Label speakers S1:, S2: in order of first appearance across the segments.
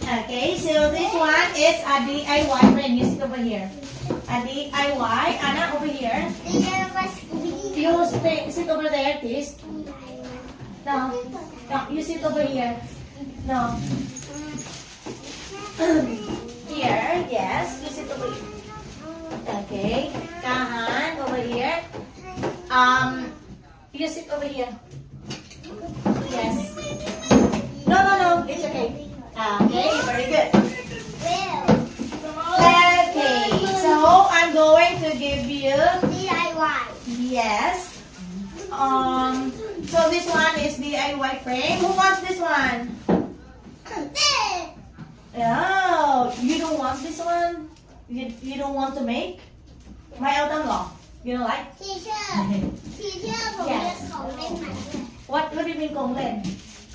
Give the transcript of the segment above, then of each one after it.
S1: Okay, so this one is a DIY friend. You sit over here. A DIY. Anna, over here. You sit over there, please. No. No, you sit over here. No. Here, yes. You sit over here. Okay. Kahan, over here. You sit over here. Yes. No, no, no. It's okay. Okay, very good. Okay, so I'm going to give you
S2: DIY.
S1: yes. So this one is DIY frame. Who wants this one? Oh, you don't want this one? You don't want to make? Mai ao tang lo? You don't like?
S2: Teacher,ผมเรียกของเล่นใหม่ด้วย
S1: What do you mean กงเล่น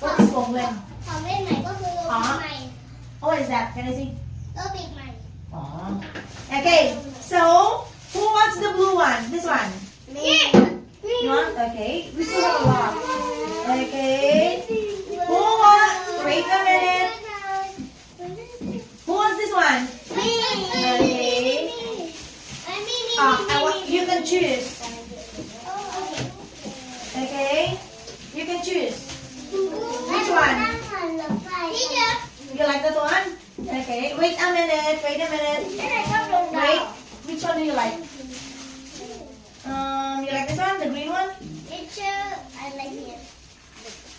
S1: What is กงเล่น
S2: ของเล่นใหม่ก็คือปีใหม่
S1: Oh, what is that? Can I see?
S2: ก็ปีใหม่
S1: Oh. Okay, so who wants the blue one? This one.
S2: นี่
S1: You want? Okay. We still have a lot. Okay. Who wants? Wait a minute. Who wants this one? Okay. I want. You can choose. Okay. You can choose. Which one? You like that one? Okay. Wait a minute. Wait a minute. Wait. Which one do you like? You like this one? The green one?
S2: I like it.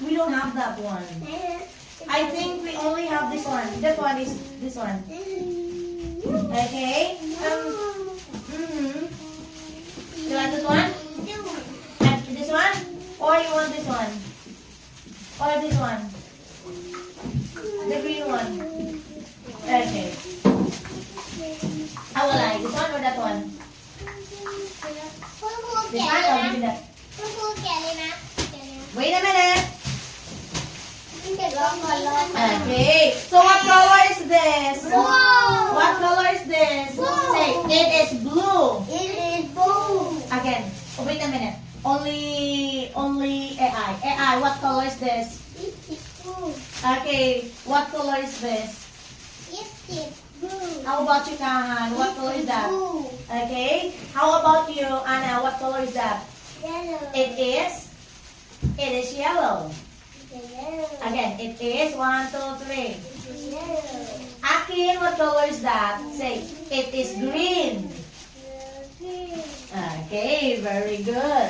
S1: We don't have that one. I think we only have this one. That one is this one. Okay. You like this one? And this one? Or you want this one? Or this one? The green one. Okay. How will I? This one or that one?
S2: คุณครู
S1: This
S2: แกะ
S1: one
S2: เลย
S1: or
S2: นะ
S1: that?
S2: คุณครูแกะเลยนะแกะเลยนะ
S1: Wait a minute.
S2: แกะลองก่อนลองก่อน
S1: Okay. So what color is this?
S2: Blue.
S1: What color is this?
S2: Blue.
S1: Say it is blue.
S2: It is blue.
S1: Again. Oh, wait a minute. Only AI. AI, what color is this?
S2: It is blue.
S1: Okay. What color is this?
S2: It is blue.
S1: How about you, Kahan? What color is that?
S2: Blue.
S1: Okay. How about you, Anna? What color is that?
S2: Yellow.
S1: It is yellow.
S2: Yellow.
S1: Again, it is 1, 2, 3.
S2: Yellow.
S1: Akin, what color is that? Say, it is green.
S2: Green.
S1: Okay, very good.